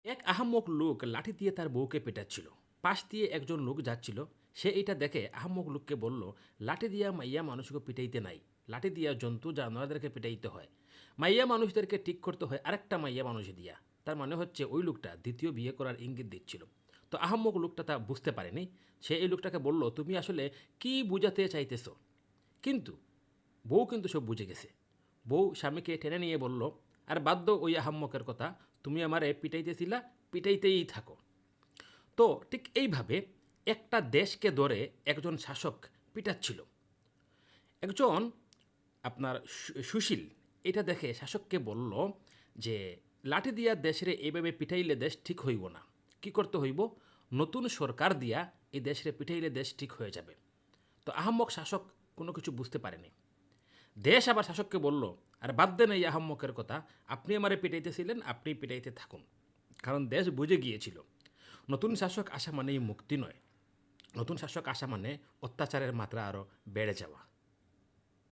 এক আহাম্মক লোক লাঠি দিয়ে তার বউকে পেটাচ্ছিল। পাশ দিয়ে একজন লোক যাচ্ছিল। সে এটা দেখে আহাম্মক লোককে বলল, লাঠি দিয়া মাইয়া মানুষকে পিটাইতে নাই, লাঠি দিয়া জন্তু জানোয়ারদেরকে পিটাইতে হয়। মাইয়া মানুষদেরকে ঠিক করতে হয় আরেকটা মাইয়া মানুষ দিয়া। তার মানে হচ্ছে ওই লোকটা দ্বিতীয় বিয়ে করার ইঙ্গিত দিচ্ছিল। তো আহাম্মক লোকটা তা বুঝতে পারেনি। সে এই লোকটাকে বলল, তুমি আসলে কি বুঝাতে চাইতেছো? কিন্তু বউ কিন্তু সব বুঝে গেছে। বউ স্বামীকে টেনে নিয়ে বলল, আর বাধ্য ওই আহাম্মকের কথা, তুমি আমারে পিটাইতেছিলা, পিটাইতেই থাকো। তো ঠিক এইভাবে একটা দেশকে ধরে একজন শাসক পিটাচ্ছিল। একজন আপনার সুশীল এটা দেখে শাসককে বলল যে, লাঠি দিয়া দেশরে এইভাবে পিটাইলে দেশ ঠিক হইব না। কি করতে হইব? নতুন সরকার দিয়া এই দেশরে পিটাইলে দেশ ঠিক হয়ে যাবে। তো আহাম্মক শাসক কোনো কিছু বুঝতে পারেনি। দেশ আবার শাসককে বলল, আর বাদ দেন এই আহাম্মকের কথা, আপনি আমারে পিটাইতেছিলেন, আপনি পিটাইতে থাকুন। কারণ দেশ বুঝে গিয়েছিল নতুন শাসক আসা মানেই মুক্তি নয়, নতুন শাসক আসা মানে অত্যাচারের মাত্রা আরও বেড়ে যাওয়া।